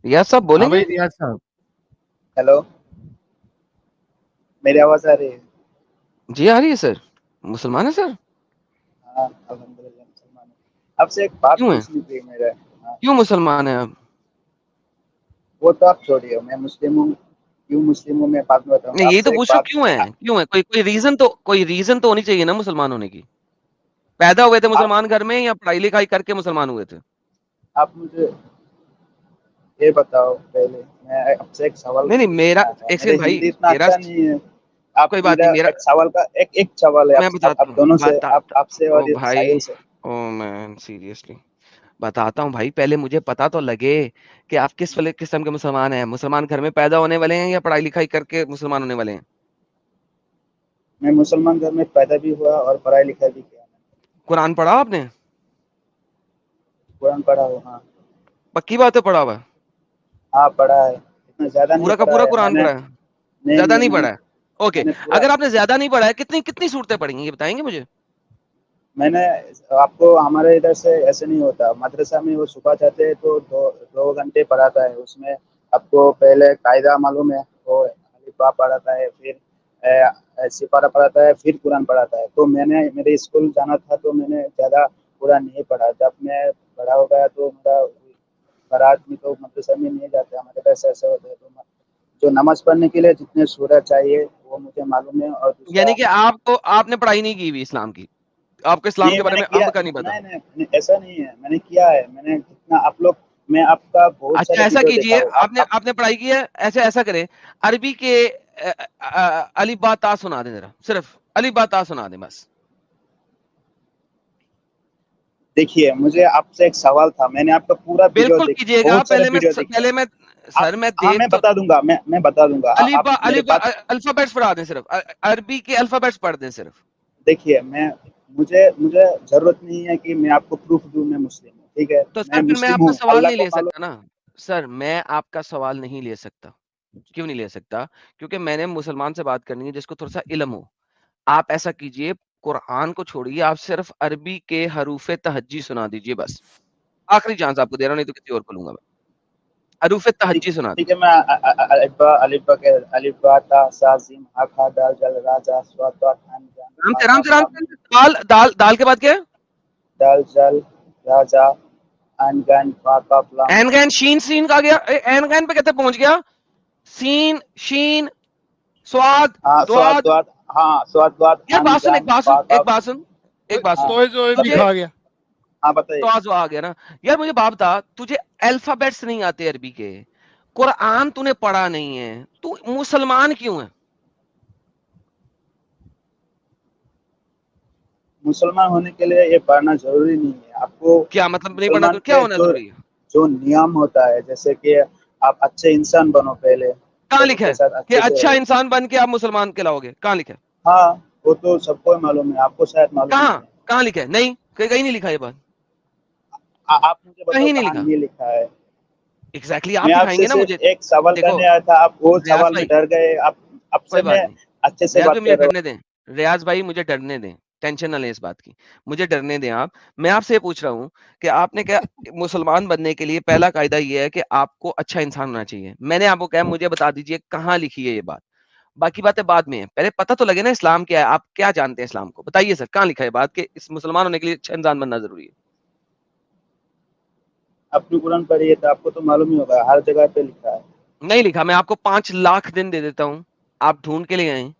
ریاض صاحب بولیں ہاں گے؟ بھائی ریاض صاحب. ہیلو، میری آواز آ رہی ہے؟ جی آ رہی ہے سر. مسلمان ہے سر؟ ہاں الحمد للہ مسلمان ہوں. آپ سے ایک بات کیوں ہے؟ پوچھنی تھی میرے. ہاں کیوں مسلمان ہیں آپ؟ وہ تو آپ چھوڑیے، میں مسلم ہوں. کیوں مسلم ہوں میں بعد میں بتاؤں گا. نہیں آپ یہی تو سے ایک پوچھ رہا ہوں بات. کیوں ہے، کیوں ہے؟ کوئی ریزن تو ہونی چاہیے نا مسلمان ہونے کی. پیدا ہوئے تھے آپ مسلمان گھر میں یا پڑھائی لکھائی کر کے مسلمان ہوئے تھے؟ آپ مجھے یہ بتاؤ پہلے. میں آپ سے ایک سوال نہیں میرا پوچھنا ہے. ایک میرے سیکنڈ بھائی، ہندی اتنا میرا اچھا نہیں ہے. آپ کوئی بات میرا نہیں، میرا ایک سوال کا ایک سوال ہے میں بتاتا آپ دونوں ہوں سے، آپ سے او اور بھائی، ساحل سے. او مین سیریسلی بتاتا ہوں بھائی. پہلے مجھے پتا تو لگے کہ آپ کس والے قسم کے مسلمان ہیں. مسلمان گھر میں پیدا ہونے والے ہیں یا پڑھائی لکھائی کر کے مسلمان ہونے والے ہیں؟ میں مسلمان گھر میں پیدا بھی ہوا اور پڑھائی لکھائی بھی کیا. قرآن پڑھا آپ نے؟ قرآن پڑھا ہو؟ ہاں. پکی بات ہے پڑھا ہوا ہے؟ ہاں پڑھا ہے. اتنا زیادہ نہیں پورا کا پڑھا پورا ہے میں قرآن نے. پڑھا ہے؟ نہیں زیادہ نہیں نہیں پڑھا ہے؟ اوکے. میں نے پورا. اگر آپ نے زیادہ نہیں پڑھا ہے، کتنی صورتیں پڑھی ہیں یہ بتائیں گے مجھے؟ میں نے آپ کو ہمارے ادھر سے ایسے نہیں ہوتا. مدرسہ میں وہ صبح جاتے ہیں تو دو گھنٹے پڑھاتا ہے. اس میں آپ کو پہلے قاعدہ معلوم ہے، وہ الف با پڑھاتا ہے، پھر سپارہ پڑھاتا ہے، پھر قرآن پڑھاتا ہے. تو میں نے میرے اسکول جانا تھا تو میں نے زیادہ قرآن نہیں پڑھا. جب میں بڑا ہو گیا تو میرا برات میں تو مدرسہ میں نہیں جاتے ہمارے پیسے ایسے ہوتے ہیں. تو جو نماز پڑھنے کے لیے جتنے سورت چاہیے وہ مجھے معلوم ہے. اور دوسرا یعنی کہ آپ نے پڑھائی نہیں کی ہوئی اسلام کی، آپ کو اسلام نہیں، کے میں بارے نے میں کیا. اب کا نہیں پتا؟ نہیں ایسا نہیں ہے. میں نے کیا ہے. میں نے جتنا آپ لوگ، میں آپ کا بہت اچھا سارے ایسا ویڈیو دیکھا کیجئے، ہوں. آپ نے پڑھائی کی ہے، ایسا کریں عربی کے الف با تا سنا دیں ذرا، صرف الف با تا سنا دیں بس. دیکھیے مجھے آپ سے ایک سوال تھا. میں نے آپ کا پورا ویڈیو بالکل دیکھا، کیجئے گا. بہت سارے ویڈیو دیکھے. سر میں ہاں میں دیکھ تو بتا دوں گا. میں بتا دوں گا. آپ میرے بات. الفابیٹس پڑھا دیں، صرف عربی کے الفابیٹس پڑھ دیں صرف. دیکھیے مجھے ضرورت نہیں ہے کہ میں آپ کو پروف دوں میں مسلم ہوں. ٹھیک ہے، تو میں سر پھر میں مسلم آپ کا ہوں، سوال اللہ نہیں کو لے معلوم. سکتا نا. سر میں آپ کا سوال نہیں لے سکتا. کیوں نہیں لے سکتا؟ کیونکہ میں نے مسلمان سے بات کرنی ہے جس کو تھوڑا سا علم ہو. آپ ایسا کیجئے، قرآن کو چھوڑیے، آپ صرف عربی کے حروف تہجی سنا دیجئے بس. آخری چانس آپ کو دے رہا ہوں، نہیں تو کسی اور کو لوں گا میں. حروف تہجی سنا ٹھیک دیجئے. ہے. میں الف با تا سا سین ہا کھا دال جل راجا سوا تا تھان جان پا پا پا دال کے بعد کیا ہے؟ دال جل راجا ان گن پا پا پلام. این گین شین سین کا گیا، این گین پہ کہتے پہنچ گیا. سین شین سواد ہاں سواد دواد. دواد. ہاں سواد دواد یار ان بات سن، گن پا پا. ایک بات سن. تو بھی تجھے کھا گیا. ہاں بتائیے. تو آج آ گیا نا. یار مجھے بات بتا، تجھے الفابیٹس نہیں آتے عربی کے، قرآن تو نے پڑھا نہیں ہے، تو مسلمان کیوں ہے؟ مسلمان ہونے کے لیے یہ پڑھنا ضروری نہیں ہے. آپ کو کیا مطلب نہیں پڑھنا مسلمان تو کیا کے ہونا ضروری ہے؟ جو نیم ہوتا ہے، جیسے کہ آپ اچھے انسان بنو پہلے، کہاں لوگوں لکھا کے ہے ساتھ کہ اچھے سے اچھا رہو. انسان بن کے آپ مسلمان کہلاؤ گے؟ کہاں لکھا ہے؟ ہاں وہ تو سب کو معلوم ہے، آپ کو شاید معلوم کہاں نہیں ہے. کہاں لکھا ہے؟ نہیں کہیں نہیں لکھا یہ بات. آپ مجھے بتاؤ کہیں نہیں کہاں لکھا. نہیں لکھا ہے. ایگزیکٹلی میں آپ آپ دکھائیں سے گے نا صرف مجھے. ایک سوال دیکھو کرنے آیا تھا. آپ وہ ریاض سوال میں بھائی، ڈر گئے. آپ سے کوئی میں بات نہیں. اچھے سے ریاض بات بھائی مجھے کر رہا ہوں. ڈرنے دیں. ریاض بھائی مجھے ڈرنے دیں، ٹینشن نہ لیں اس بات کی. مجھے ڈرنے دیں آپ. میں آپ سے یہ پوچھ رہا ہوں کہ آپ نے کیا مسلمان بننے کے لیے پہلا قاعدہ یہ ہے کہ آپ کو اچھا انسان ہونا چاہیے. میں نے آپ کو کہا مجھے بتا دیجئے کہاں لکھی ہے یہ بات. باقی باتیں بعد میں ہیں، پہلے پتہ تو لگے نا اسلام کیا ہے، آپ کیا جانتے ہیں اسلام کو. بتائیے سر کہاں لکھا ہے بات کہ اس مسلمان ہونے کے لیے اچھا انسان بننا ضروری ہے؟ آپ نے قرآن پڑھی ہے تو آپ کو تو معلوم ہی ہوگا، ہر جگہ پہ لکھا ہے. نہیں لکھا. میں آپ کو 5 لاکھ دن دے دیتا ہوں، آپ ڈھونڈ کے لے آئیں،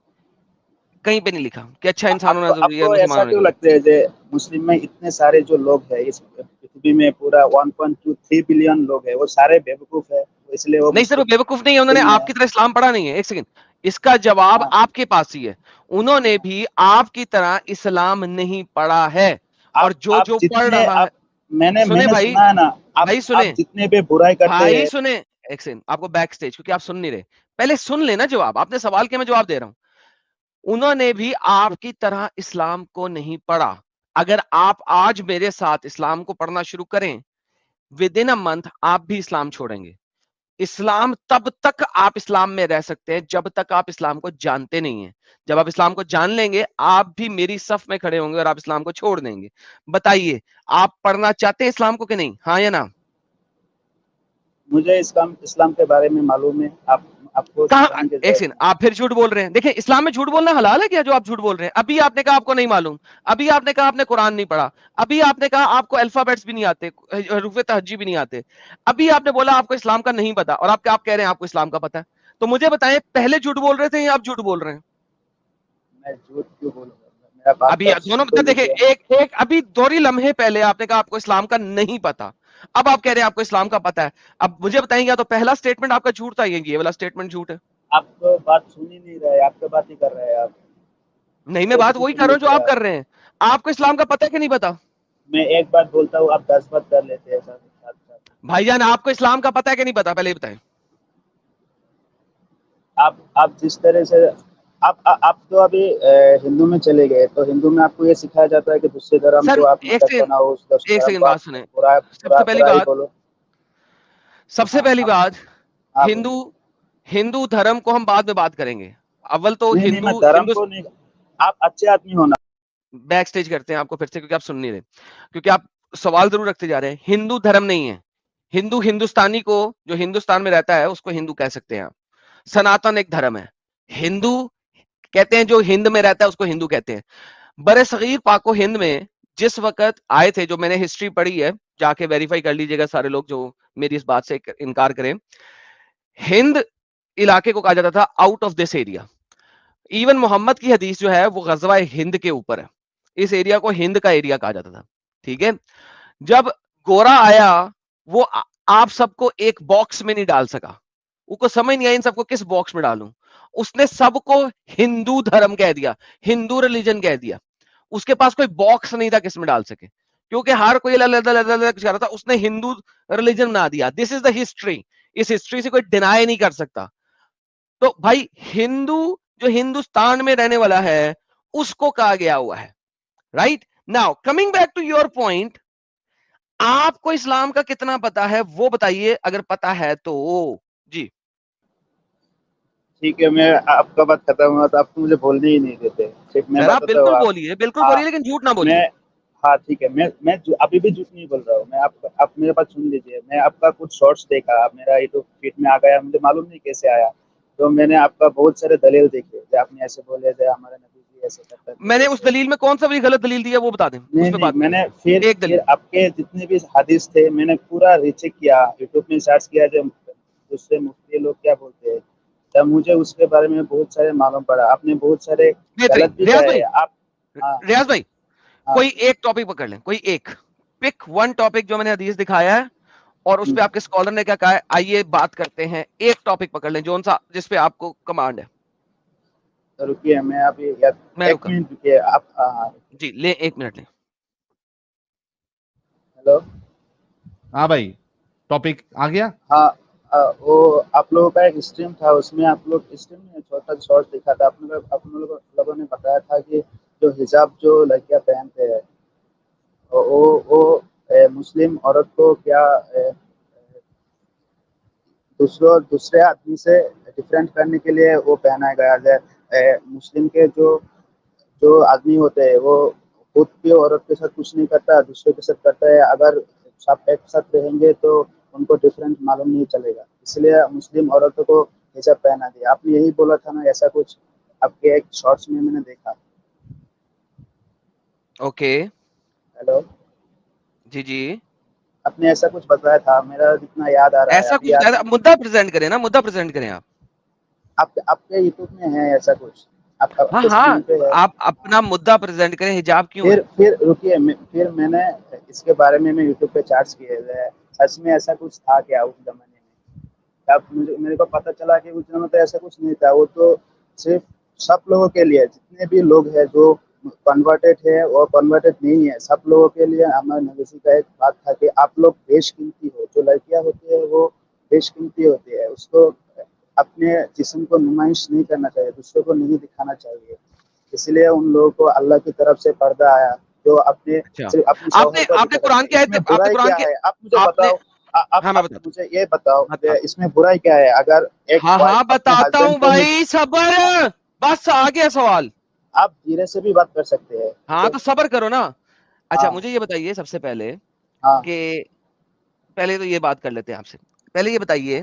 کہیں پہ نہیں لکھا کہ اچھا انسان ہونا آپ ضروری ہے کو مسلمان ایسا ہونے کیوں کے لیے. لگتا ہے کہ مسلم میں اتنے سارے جو لوگ ہیں اس پرتھوی میں، پورا 1.23 بلین لوگ ہیں، وہ سارے بیوقوف ہیں اس لیے وہ نہیں سر وہ بیوقوف نہیں ہے، انہوں نے مسلم میں آپ ہے؟ کی طرح اسلام پڑھا نہیں ہے. ایک سیکنڈ، اس کا جواب ہاں آپ کے پاس ہی ہے. انہوں نے بھی آپ کی طرح اسلام نہیں پڑھا ہے. اور جو آپ جو پڑھ جتنے رہا ہے، آپ میں سنیں نے بھائی، سنا ہے نا. بھائی آپ سنیں، جتنے بھی برائی کرتے بھائی ہیں. سنیں. ایک سیکنڈ، آپ کو بیک سٹیج، کیونکہ آپ سن نہیں رہے. پہلے سن لینا جواب. آپ نے سوال کیا، میں جواب دے رہا ہوں. انہوں نے بھی آپ کی طرح اسلام کو نہیں پڑھا. اگر آپ آج میرے ساتھ اسلام کو پڑھنا شروع کریں، ود ان اے منتھ آپ بھی اسلام چھوڑیں گے. اسلام تب تک آپ اسلام میں رہ سکتے ہیں جب تک آپ اسلام کو جانتے نہیں ہیں. جب آپ اسلام کو جان لیں گے، آپ بھی میری صف میں کھڑے ہوں گے اور آپ اسلام کو چھوڑ دیں گے. بتائیے آپ پڑھنا چاہتے ہیں اسلام کو کہ نہیں؟ ہاں یا نا؟ مجھے اسلام کے بارے میں معلوم ہے. آپ کو کہاں سکھانے کی ایک ضرورت سیکنڈ نہیں. آپ پھر جھوٹ بول رہے ہیں. دیکھیں اسلام میں جھوٹ بولنا حلال ہے کیا جو آپ جھوٹ بول رہے ہیں؟ ابھی آپ نے کہا آپ کو نہیں معلوم, ابھی آپ نے کہا آپ نے قرآن نہیں پڑھا, ابھی آپ نے کہا آپ کو الفابیٹس بھی نہیں آتے, حروف تہجی بھی نہیں آتے, ابھی آپ نے بولا آپ کو اسلام کا نہیں پتا, اور آپ کہہ رہے ہیں آپ کو اسلام کا پتا ہے. تو مجھے بتائیں پہلے جھوٹ بول رہے تھے یا آپ جھوٹ بول رہے ہیں؟ میں جھوٹ کیوں بولوں گا؟ میرا بات ابھی تو آپ دونوں سن تو دیکھیں, لیجیے. ایک ابھی دوری لمحے پہلے آپ نے کہا آپ کو اسلام کا نہیں پتا, اب آپ کہہ رہے ہیں آپ کو اسلام کا پتا ہے. اب مجھے بتائیں گے تو پہلا سٹیٹمنٹ آپ کا جھوٹ تھا, یہ والا سٹیٹمنٹ جھوٹ ہے. آپ تو بات سن ہی نہیں رہے, آپ تو بات ہی کر رہے ہیں. آپ نہیں, میں ایک بات بھی وہی سن کر رہا ہوں جو لیجیے. آپ کر رہے ہیں. آپ کو اسلام کا پتا ہے کہ نہیں پتا؟ میں ایک بات بولتا ہوں, آپ 10 بات کر لیتے ہیں ساتھ ساتھ. بھائی جان آپ کو اسلام کا پتا ہے کہ نہیں پتا, پہلے یہ بتائیں. آپ جس طرح سے آپ تو ابھی ہندو میں چلے گئے, تو ہندو میں آپ کو یہ سکھایا جاتا ہے کہ دوسرے دھرم سر کو آپ ایک مذہب سیکنڈ, بناؤ, اس ایک دھرم سیکنڈ کو آپ بات سنیں. سب سے پہلی برا ہی بات, بولو. سب سے ہاں پہلی بات, ہاں ہندو بولیے. ہندو دھرم کو ہم بعد میں بات کریں گے. اول تو نہیں میں دھرم کو نہیں, آپ اچھے آدمی ہونا. بیک سٹیج کرتے ہیں آپ کو پھر سے, کیونکہ آپ سن نہیں رہے, کیونکہ آپ سوال ضرور رکھتے جا رہے ہیں. ہندو دھرم نہیں ہے. ہندو ہندوستانی کو, جو ہندوستان میں رہتا ہے اس کو ہندو کہہ سکتے ہیں آپ. سناتن ایک دھرم ہے. ہندو کہتے ہیں جو ہند میں رہتا ہے اس کو ہندو کہتے ہیں. برے صغیر پاک و ہند میں جس وقت آئے تھے, جو میں نے ہسٹری پڑھی ہے, جا کے ویریفائی کر لیجیے گا سارے لوگ جو میری اس بات سے انکار کریں, ہند علاقے کو کہا جاتا تھا out of this area. Even Muhammad کی حدیث جو ہے وہ غزوہ ہند کے اوپر ہے. اس ایریا کو ہند کا ایریا کہا جاتا تھا. ٹھیک ہے, جب گورا آیا وہ آپ سب کو ایک باکس میں نہیں ڈال سکا, وہ کو سمجھ نہیں آئی ان سب کو کس باکس میں ڈالوں. اس نے سب کو ہندو دھرم کہہ دیا, ہندو ریلیجن کہہ دیا. اس کے پاس کوئی باکس نہیں تھا کس میں ڈال سکے, کیونکہ ہر کوئی الگ الگ کر رہا تھا. اس نے ہندو ریلیجن بنا دیا. دس از دا ہسٹری. اس ہسٹری سے کوئی ڈینائی نہیں کر سکتا. تو بھائی ہندو جو ہندوستان میں رہنے والا ہے اس کو کہا گیا ہوا ہے. Right now coming back to your point, آپ کو اسلام کا کتنا پتا ہے وہ بتائیے, اگر پتا ہے تو. جی ٹھیک ہے, میں آپ کا بات ختم ہوا تو آپ کو مجھے بولنے ہی نہیں دیتے. ٹھیک, میں سر آپ بتاتا بالکل ہوں. بولیے, بالکل ہاں بولیے, لیکن جھوٹ نہ میں بولیے. ہاں ٹھیک ہے, میں ابھی بھی جھوٹ نہیں بول رہا ہوں. میں آپ میرے پاس سن لیجیے. میں آپ کا کچھ شارٹس دیکھا, میرا یوٹیوب فیڈ میں آ گیا, مجھے معلوم نہیں کیسے آیا. تو میں نے آپ کا بہت سارے دلیل دیکھے کہ آپ نے ایسے بولے تھے, ہمارے نبی جی ایسے کرتے میں تھے نے اس ایسے. دلیل میں کون سا بھی غلط دلیل دیا وہ بتا دیں, اس پہ نہیں, بات میں کریں. نے ایک پھر دلیل. آپ کے جتنے بھی حدیث تھے میں نے پورا ریچیک کیا, یوٹیوب میں سرچ کیا جو دوسرے مفتی لوگ کیا بولتے ہیں, تب مجھے اس کے بارے میں بہت سارے معلوم پڑا. آپ نے بہت سارے بہترین. غلط بھی ریاض کہے بھائی, ہیں آپ. ہاں ریاض بھائی ہاں کوئی ایک ٹاپک پکڑ لیں, کوئی ایک پک ون ٹاپک جو میں نے حدیث دکھایا ہے اور اس پہ آپ کے اسکالر نے کیا کہا ہے, آئیے بات کرتے ہیں. ایک ٹاپک پکڑ لیں جو سا جس پہ آپ کو کمانڈ ہے. رکیے, میں ابھی میں ایک رکا, منٹ رکیے آپ. ہاں جی لیں, ایک منٹ لیں. ہیلو. ہاں بھائی, ٹاپک آ گیا. ہاں وہ آپ لوگوں کا ایک اسٹریم تھا, اس میں آپ لوگ اسٹریم میں چھوٹا شارٹ دکھا تھا. آپ لوگوں نے بتایا تھا کہ جو حجاب جو لڑکیاں پہنتے ہیں وہ مسلم عورت کو کیا دوسرے آدمی سے ڈفرینٹ کرنے کے لیے وہ پہنا گیا ہے. مسلم کے جو آدمی ہوتے ہیں وہ خود بھی عورت کے ساتھ کچھ نہیں کرتا, دوسرے کے ساتھ کرتا ہے. اگر سب ایک ساتھ رہیں گے تو ان کو ڈفرینٹ معلوم نہیں چلے گا, اس لیے مسلم عورتوں کو حجاب پہنا دیا. آپ نے یہی بولا تھا نا, ایسا کچھ آپ کے ایک شارٹس میں نے دیکھا. Okay hello. جی جی, آپ نے ایسا کچھ بتایا تھا, میرا جتنا یاد آ رہا ہے ایسا ابھی کچھ یاد نہیں. مدعا پریزنٹ کریں نا, مدعا پریزنٹ کریں آپ. آپ کے یوٹیوب میں ہے ایسا کچھ, آپ ہاں کے ہاں, اسکرین پہ ہے. آپ اپنا مدعا پریزنٹ کریں, حجاب کیوں ہے. پھر رکیے, پھر میں نے اس کے بارے میں یوٹیوب پہ چارج کیے ہوئے. سچ میں ایسا کچھ تھا کیا اس زمانے میں؟ اب میرے کو پتہ چلا کہ اس زمانے میں ایسا کچھ نہیں تھا. وہ تو صرف سب لوگوں کے لیے, جتنے بھی لوگ ہیں جو کنورٹڈ ہے اور کنورٹڈ نہیں ہے, سب لوگوں کے لیے. ہمارے نبی کا ایک بات تھا کہ آپ لوگ بیش قیمتی ہو. جو لڑکیاں ہوتی ہے وہ بیش قیمتی ہوتی ہے, اس کو اپنے جسم کو نمائش نہیں کرنا چاہیے, دوسروں کو نہیں دکھانا چاہیے. اس لیے ان لوگوں کو اللہ کی طرف سے پردہ آیا, جو اچھا, صرف اپنے شوہر کو آپ نے دکھاتا قرآن ہے. کی اس آیت میں آپ نے برائی قرآن کیا کے ہے آپ مجھے آپ نے بتاؤ. ہاں میں آپ بتاتا مجھے یہ بتاؤ کہ ہوں, اس میں برائی کیا ہے. اگر ایک ہاں وائف ہاں اپنے بتاتا ہوں ہسبینڈ کو نہیں, بھائی, صبر, بس آ گیا سوال. آپ دھیرے سے بھی بات کر سکتے ہیں. ٹھیک ہاں ہے. تو صبر کرو نا. اچھا ہاں مجھے یہ بتائیے سب سے پہلے ہاں کہ پہلے تو یہ بات کر لیتے ہیں آپ سے, پہلے یہ بتائیے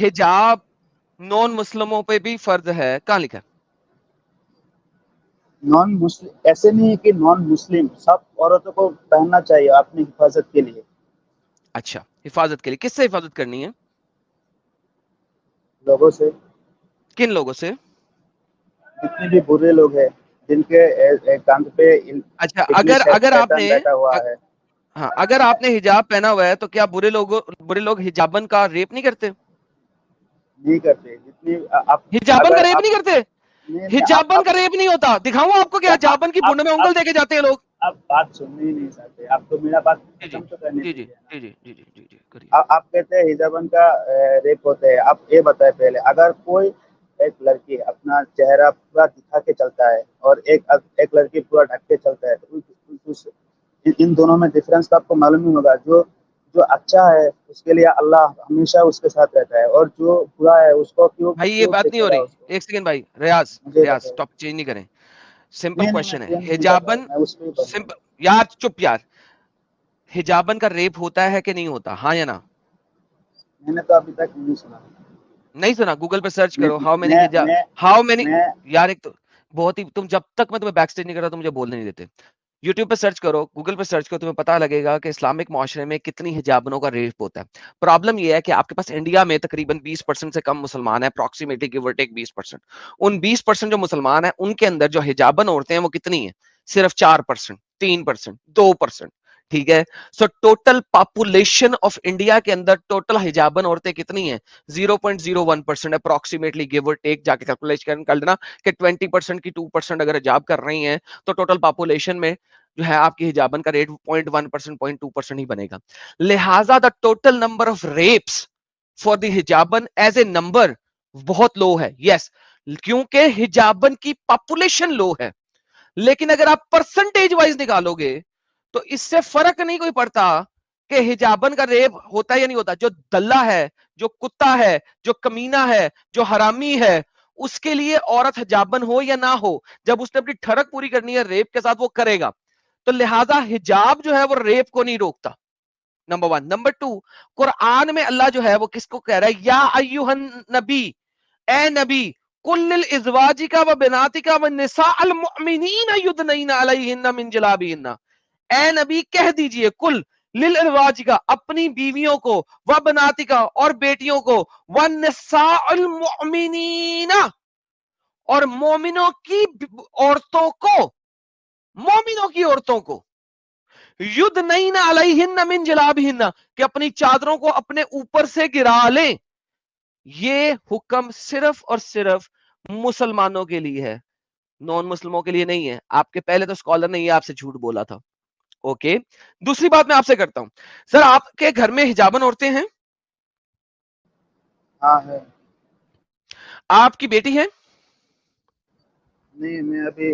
حجاب نان مسلموں پہ بھی فرض ہے, کہاں لکھا ہے؟ نان مسلم ایسے نہیں ہے کہ نان مسلم, سب عورتوں کو پہننا چاہیے اپنی حفاظت کے لیے. اچھا, حفاظت کے لیے کس سے حفاظت کرنی ہے؟ لوگوں سے, کن لوگوں سے؟ جتنے بھی برے لوگ ہیں جن کے کاندھ پہ اچھا, ابلیس اگر آپ شیطان نے بیٹھا ہوا ہے. ہاں, اگر آپ نے حجاب پہنا ہوا ہے تو کیا برے لوگ حجابن کا ریپ نہیں کرتے؟ نہیں کرتے. جتنی آپ حجابن کا اگر ریپ آپ نہیں کرتے؟ نہیں حجابن کا ریپ نہیں ہوتا, دکھاؤں آپ کو کیا حجابن کی آپ بونڈ میں انگل دے کے جاتے ہیں لوگ. آپ بات سننے ہی نہیں چاہتے. آپ تو میرا بات جی جی ختم تو کرنے جی جی دیجیے نا. جی جی جی جی جی کریے. آپ کہتے ہیں حجابن کا ریپ ہوتے ہیں. آپ یہ بتائیں پہلے, اگر کوئی ایک لڑکی اپنا چہرہ پورا دکھا کے چلتا ہے اور ایک لڑکی پورا ڈھک کے چلتا ہے, تو ان دونوں میں ڈفرنس تو آپ کو معلوم ہی ہوگا. جو اچھا ہے اس کے لیے اللہ ہمیشہ اس کے ساتھ رہتا ہے, اور جو برا ہے اس کو بھائی یہ کیوں بات نہیں ہو دیکھے گا رہی, اس کو. ایک سیکنڈ بھائی, ریاض مجھے ریاض بتائے. ٹاپک چینج نہیں کریں, سمپل نہیں نہیں, میں کوشچن ہے. چینج نہیں کر رہا ہوں, حجابن میں اس پہ ہی بولوں. سمپل, یار چپ یار, حجابن کا ریپ ہوتا ہے کہ نہیں ہوتا, ہاں یا نا؟ میں نے تو ابھی تک نہیں سنا. نہیں سنا؟ گوگل پہ سرچ میں کرو ہاؤ مینی میں حجاب, میں ہاؤ مینی. میں یار ایک تو بہت ہی, تم جب تک میں تمہیں بیک اسٹیج نہیں کر رہا تو مجھے بولنے نہیں دیتے. یوٹیوب پہ سرچ کرو, گوگل پہ سرچ کرو, تمہیں پتا لگے گا کہ اسلامک معاشرے میں کتنی حجابنوں کا ریپ ہوتا ہے. پرابلم یہ ہے کہ آپ کے پاس انڈیا میں تقریباً 20% سے کم مسلمان ہیں, اپروکسیمیٹلی گیو اور ٹیک 20%. ان 20% جو مسلمان ہیں ان کے اندر جو حجابن عورتیں ہیں وہ کتنی ہیں؟ صرف 4%, 3%, 2%. ٹھیک ہے, so total population of India کے اندر ٹوٹل حجابن عورتیں کتنی ہیں؟ 0.01%, اپروکسیمیٹلی گیو اور ٹیک. جا کے کیلکولیشن کر لینا کہ 20% کی 2% اگر حجاب کر رہی ہیں تو ٹوٹل پاپولیشن میں جو ہے آپ کی حجابن کا ریٹ 0.1%, 0.2% ہی بنے گا. لہذا the total number of reps for the حجابن ایز اے نمبر بہت لو ہے. یس, کیونکہ حجابن کی پاپولیشن لو ہے. لیکن اگر آپ پرسنٹیج وائز نکالو گے تو اس سے فرق نہیں کوئی پڑتا کہ حجابن کا ریپ ہوتا ہے یا نہیں ہوتا. جو دلہ ہے, جو کتا ہے, جو کمینہ ہے, جو حرامی ہے, اس کے لیے عورت حجابن ہو یا نہ ہو, جب اس نے اپنی ٹھڑک پوری کرنی ہے ریپ کے ساتھ وہ کرے گا. تو لہذا حجاب جو ہے وہ ریپ کو نہیں روکتا, نمبر 1. نمبر 2, قرآن میں اللہ جو ہے وہ کس کو کہہ رہا ہے؟ یا ایھا النبی, اے نبی, کل لازواجک و بناتک و نساء المؤمنین یدنین علیہن من جلابیبہن. اے نبی کہہ دیجئے, کل للازواجک, اپنی بیویوں کو, و بناتک, اور بیٹیوں کو, و نساء المؤمنین, اور مومنوں کی عورتوں کو, مومنوں کی عورتوں کو, یدنین علیہن من جلابیبہن, کہ اپنی چادروں کو اپنے اوپر سے گرا لیں. یہ حکم صرف اور صرف مسلمانوں کے لیے ہے, نان مسلموں کے لیے نہیں ہے. آپ کے پہلے تو اسکالر نے یہ آپ سے جھوٹ بولا تھا. اوکے, دوسری بات میں آپ سے کرتا ہوں, سر آپ کے گھر میں حجابن عورتیں ہیں؟ ہاں ہے. آپ کی بیٹی ہے؟ نہیں, میں ابھی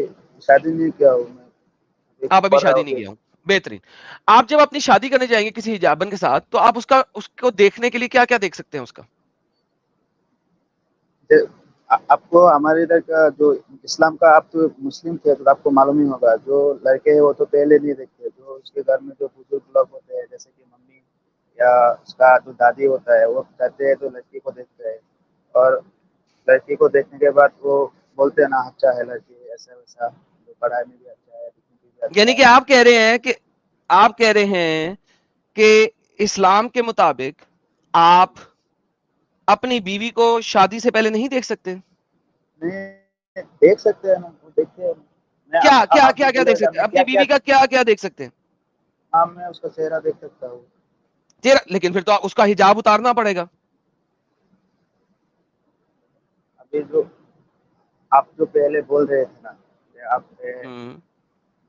شادی نہیں کیا ہوں. میں آپ ابھی پڑھ رہا شادی ہوں نہیں کیا ہوں, بہترین. آپ جب اپنی شادی کرنے جائیں گے کسی حجابن کے ساتھ تو آپ اس کو دیکھنے کے لیے کیا کیا دیکھ سکتے ہیں اس کا؟ آپ کو ہمارے ادھر کا جو اسلام کا, آپ تو مسلم تھے تو آپ کو معلوم ہی ہوگا, جو لڑکے ہیں وہ تو پہلے نہیں دیکھتے. جو اس کے گھر میں جو بزرگ لوگ ہوتے ہیں جیسے کہ ممی یا اس کا جو دادی ہوتا ہے وہ کہتے ہیں تو لڑکی کو دیکھتے ہیں, اور لڑکی کو دیکھنے کے بعد وہ بولتے ہیں نا اچھا ہے لڑکی, ایسا ویسا, پڑھائی میں بھی اچھا ہے, دکھنے میں بھی اچھا یعنی کہ ہے. آپ کہہ رہے ہیں کہ اسلام کے مطابق آپ اپنی بیوی کو شادی سے پہلے نہیں دیکھ سکتے؟ نہیں دیکھ سکتے ہیں نا, وہ دیکھتے ہیں. میں کیا کیا آپ جو کیا کیا بولے دیکھ گا سکتے میں ہیں اپنی کیا بیوی کا, کیا کیا دیکھ سکتے ہیں؟ ہاں, میں اس کا چہرہ دیکھ سکتا ہوں. لیکن پھر تو اس کا حجاب اتارنا پڑے گا. ابھی جو آپ جو پہلے بول رہے تھے نا کہ آپ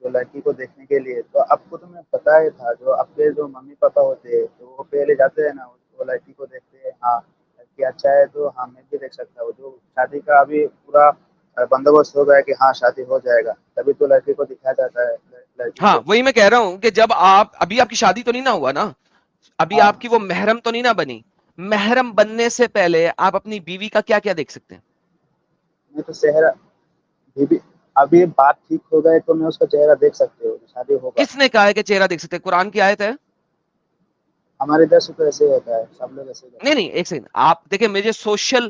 جو لڑکی کو دیکھنے کے لیے, تو آپ کو تو میں پتا ہی تھا, جو آپ کے جو ممی پاپا ہوتے ہیں تو وہ پہلے جاتے ہیں نا, وہ لڑکی کو دیکھتے ہیں, ہاں لڑکی اچھا ہے تو ہاں میں بھی دیکھ سکتا ہوں. جو شادی کا ابھی پورا بندوبست ہو گیا کہ ہاں شادی ہو جائے گا, تبھی تو لڑکی کو دکھایا جاتا ہے لڑکی ہاں کو. وہی میں کہہ رہا ہوں کہ جب ابھی آپ کی شادی تو نہیں نہ ہوا نا, ابھی ہاں, آپ کی وہ محرم تو نہیں نہ بنی. محرم بننے سے پہلے آپ اپنی بیوی کا کیا کیا دیکھ سکتے ہیں؟ میں تو چہرہ ابھی بات ٹھیک ہو گئے تو میں اس کا چہرہ دیکھ سکتے ہو, شادی ہوگا. کس نے کہا ہے کہ چہرہ دیکھ سکتے ہیں؟ قرآن کی آیت ہے. ہمارے ادھر سے تو ایسے ہی ہوتا ہے, سب لوگ ایسے ہی کرتے نہیں نہیں ایک سیکنڈ, آپ دیکھیں مجھے سوشل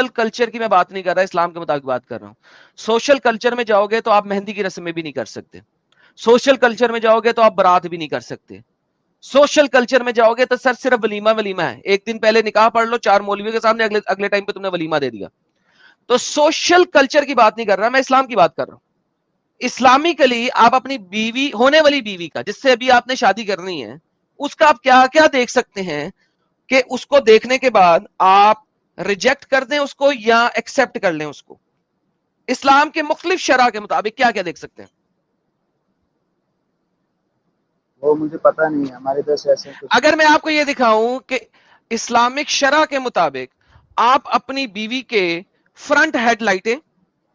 کلچر کی میں بات نہیں کر رہا, اسلام کے مطابق بات کر رہا ہوں. سوشل کلچر میں جاؤ گے تو آپ مہندی کی رسمیں بھی نہیں کر سکتے, سوشل کلچر میں جاؤ گے تو آپ برات بھی نہیں کر سکتے, سوشل کلچر میں جاؤ گے تو سر صرف ولیمہ ہے, ایک دن پہلے نکاح پڑھ لو 4 مولویوں کے سامنے, اگلے ٹائم پہ تم نے ولیمہ دے دیا. تو سوشل کلچر کی بات نہیں کر رہا میں, اسلام کی بات کر رہا ہوں. اسلامکلی آپ اپنی بیوی, ہونے والی بیوی کا, جس سے ابھی آپ نے شادی کرنی ہے, اس کا آپ کیا کیا دیکھ سکتے ہیں کہ اس کو دیکھنے کے بعد آپ ریجیکٹ کر دیں اس کو یا ایکسپٹ کر لیں اس کو. اسلام کے مختلف شرح کے مطابق کیا کیا دیکھ سکتے ہیں؟ وہ مجھے پتا نہیں ہے, ہمارے ادھر سے ایسے کچھ. اگر میں آپ کو یہ دکھاؤں کہ اسلامک شرح کے مطابق آپ اپنی بیوی کے فرنٹ ہیڈ لائٹیں,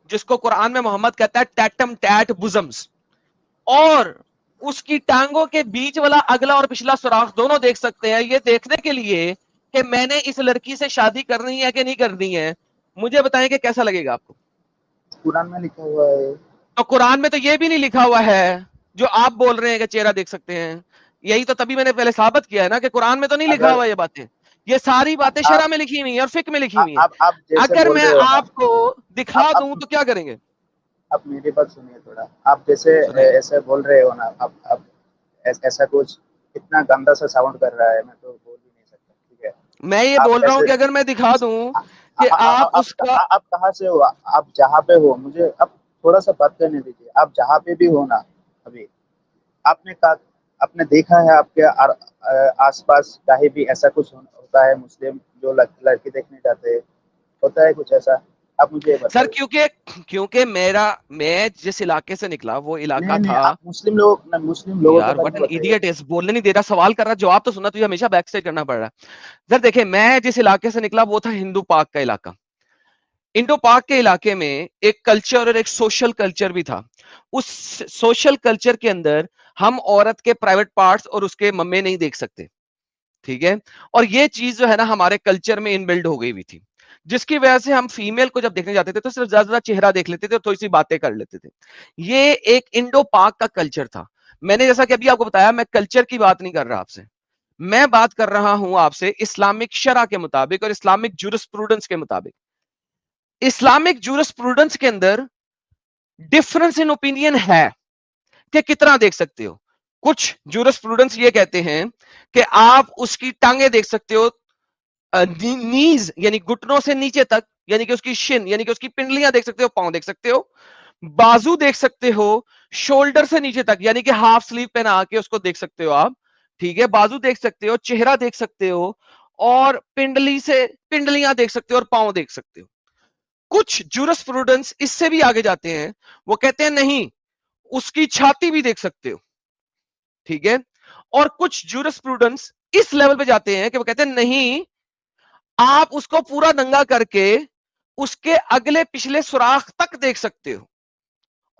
جس کو قرآن میں محمد کہتا ہے ٹیٹم ٹیٹ بزمز, اور اس کی ٹانگوں کے بیچ والا اگلا اور پچھلا سوراخ دونوں دیکھ سکتے ہیں, یہ دیکھنے کے لیے کہ میں نے اس لڑکی سے شادی کرنی ہے کہ نہیں کرنی ہے. مجھے بتائیں کہ کیسا لگے گا آپ کو؟ قرآن میں لکھا ہوا ہے. تو قرآن میں تو یہ بھی نہیں لکھا ہوا ہے جو آپ بول رہے ہیں کہ چہرہ دیکھ سکتے ہیں. یہی تو تبھی میں نے پہلے ثابت کیا ہے نا کہ قرآن میں تو نہیں لکھا اگر ہوا یہ باتیں, یہ ساری باتیں شرع میں لکھی ہوئی ہیں اور فقہ میں لکھی ہوئی ہیں. آپ جیسے اگر بول میں رہے ہو نا, آپ کو دکھا آپ دوں تو کیا کریں گے؟ آپ میری بات سنیے تھوڑا. آپ جیسے سنیں. ایسے بول رہے ہو نا, اب ایسا کچھ اتنا گندا سا ساؤنڈ کر رہا ہے, میں تو بول بھی نہیں سکتا. ٹھیک ہے, میں یہ آپ بول رہا ہوں ایسے کہ اگر میں دکھا دوں کہ آپ اس کا, آپ کہاں سے ہو, آپ جہاں پہ ہو مجھے اب تھوڑا سا بات کرنے دیجیے. آپ جہاں پہ بھی ہو نا, ابھی آپ نے دیکھا ہے آپ کے آس پاس کہیں بھی ایسا کچھ ہوتا ہے مسلم جو لڑکی دیکھنے جاتے ہیں, ہوتا ہے کچھ ایسا؟ آپ مجھے یہ سر بتائیے. کیونکہ میں جس علاقے سے نکلا وہ علاقہ نہیں نہیں, تھا. آپ مسلم لوگوں کے یار بارے وٹ میں این بتائیے. ایڈیٹ از, بولنے نہیں دے رہا, سوال کر رہا, جواب تو سننا, تجھے ہمیشہ بیک سٹیج کرنا پڑ رہا ہے. سر دیکھیں میں جس علاقے سے نکلا وہ تھا ہندو پاک کا علاقہ. انڈو پاک کے علاقے میں ایک کلچر اور ایک سوشل کلچر بھی تھا. اس سوشل کلچر کے اندر ہم عورت کے پرائیویٹ پارٹس اور اس کے ممے نہیں دیکھ سکتے, ٹھیک ہے. اور یہ چیز جو ہے نا ہمارے کلچر میں انبلڈ ہو گئی ہوئی تھی, جس کی وجہ سے ہم فیمیل کو جب دیکھنے جاتے تھے تو صرف زیادہ زیادہ چہرہ دیکھ لیتے تھے اور تھوڑی سی باتیں کر لیتے تھے. یہ ایک انڈو پاک کا کلچر تھا. میں نے جیسا کہ ابھی آپ کو بتایا, میں کلچر کی بات نہیں کر رہا آپ سے, میں بات کر رہا ہوں آپ سے اسلامک شرع کے مطابق اور اسلامک جورسپروڈنس کے مطابق. اسلامک جورسپروڈنس کے اندر ڈفرنس ان اوپینین ہے کہ کتنا دیکھ سکتے ہو. کچھ جورسپروڈنس یہ کہتے ہیں کہ آپ اس کی ٹانگیں دیکھ سکتے ہو, نیز یعنی گھٹنوں سے نیچے تک, یعنی کہ اس کی شن یعنی کہ اس کی پنڈلیاں دیکھ سکتے ہو, پاؤں دیکھ سکتے ہو, بازو دیکھ سکتے ہو, شولڈر سے نیچے تک یعنی کہ ہاف سلیو پہنا کے اس کو دیکھ سکتے ہو آپ, ٹھیک ہے, بازو دیکھ سکتے ہو, چہرہ دیکھ سکتے ہو, اور پنڈلیاں دیکھ سکتے ہو اور پاؤں دیکھ سکتے ہو. کچھ جورسپروڈنس اس سے بھی آگے جاتے ہیں, وہ کہتے ہیں نہیں اس کی چھاتی بھی دیکھ سکتے ہو, ٹھیک ہے. اور کچھ جورسپروڈنس اس لیول پہ جاتے ہیں کہ وہ کہتے ہیں نہیں آپ اس کو پورا ننگا کر کے اس کے اگلے پچھلے سوراخ تک دیکھ سکتے ہو,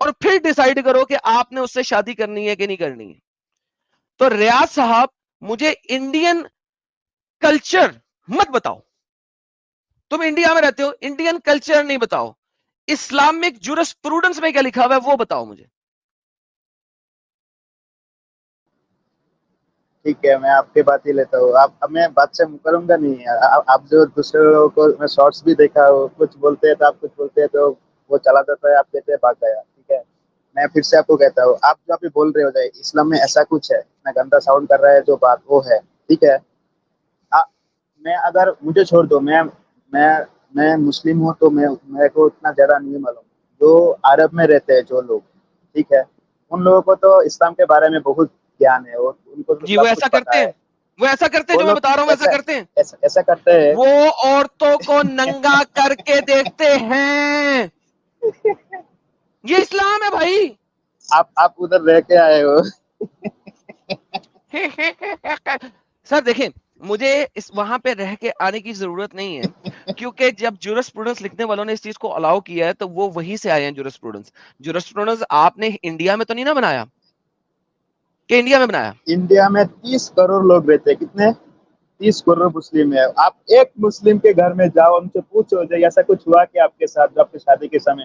اور پھر ڈیسائیڈ کرو کہ آپ نے اس سے شادی کرنی ہے کہ نہیں کرنی ہے. تو ریاض صاحب مجھے انڈین کلچر مت بتاؤ, تم انڈیا میں رہتے ہو, انڈین کلچر نہیں بتاؤ, اسلامک جورسپروڈنس میں کیا لکھا ہوا ہے وہ بتاؤ مجھے. ٹھیک ہے, میں آپ کی بات ہی لیتا ہوں. اب میں بات سے کروں گا نہیں. آپ جو دوسرے لوگوں کو میں شارٹس بھی دیکھا ہو, کچھ بولتے ہیں تو آپ کچھ بولتے ہیں تو وہ چلا جاتا ہے, آپ کہتے ہیں بھاگ گیا. ٹھیک ہے, میں پھر سے آپ کو کہتا ہوں, آپ جو ابھی بول رہے ہو جائے اسلام میں ایسا کچھ ہے, میں گندا ساؤنڈ کر رہا ہے جو بات وہ ہے, ٹھیک ہے. میں اگر مجھے چھوڑ دو, میں مسلم ہوں تو میرے کو اتنا زیادہ نہیں معلوم. جو عرب میں رہتے ہیں جو لوگ, ٹھیک ہے, ان لوگوں کو تو اسلام کے بارے میں بہت گیان ہے اور ان کو تو جی وہ سب ایسا کچھ پتا کرتے ہیں, ہے. وہ ایسا کرتے ہیں وہ جو میں لوگ بتا رہا ہوں ایسا کرتے ہیں. ایسا کرتے ہیں. وہ عورتوں کو ننگا کر کے دیکھتے ہیں, یہ اسلام ہے بھائی. آپ ادھر رہ کے آئے ہو. سر دیکھیں مجھے وہاں پہ رہ کے آنے کی ضرورت نہیں ہے, کیونکہ جب جورسپروڈنس لکھنے والوں نے اس چیز کو الاؤ کیا ہے تو وہ وہیں سے آئے ہیں. جورسپروڈنس آپ نے انڈیا میں تو نہیں نا بنایا, کہ انڈیا میں بنایا؟ انڈیا میں 30 کروڑ لوگ رہتے ہیں. کتنے؟ 30 کروڑ مسلم ہے. آپ ایک مسلم کے گھر میں جاؤ, ان سے پوچھو ایسا کچھ ہوا کہ آپ کے ساتھ آپ کی شادی کے سمے,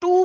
2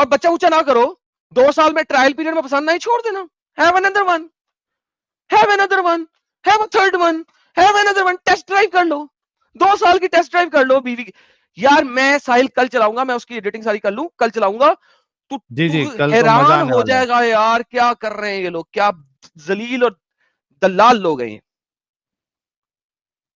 اور بچہ اونچا نہ کرو, 2 سال میں ٹرائل پیریڈ میں پسند نہیں چھوڑ دینا. Have another one, have another one, have a third one, have another one. Test drive کر لو, 2 سال کی ٹیسٹ ڈرائیو کر لو بیوی کی. یار میں ساحل کل چلاؤں گا, میں اس کی ایڈیٹنگ ساری کر لوں, کل چلاؤں گا, تو جی جی, کل تو مزہ حیران آنے ہو والا ہے. جائے گا یار کیا کر رہے ہیں یہ لوگ, کیا ذلیل اور دلال لوگ ہیں.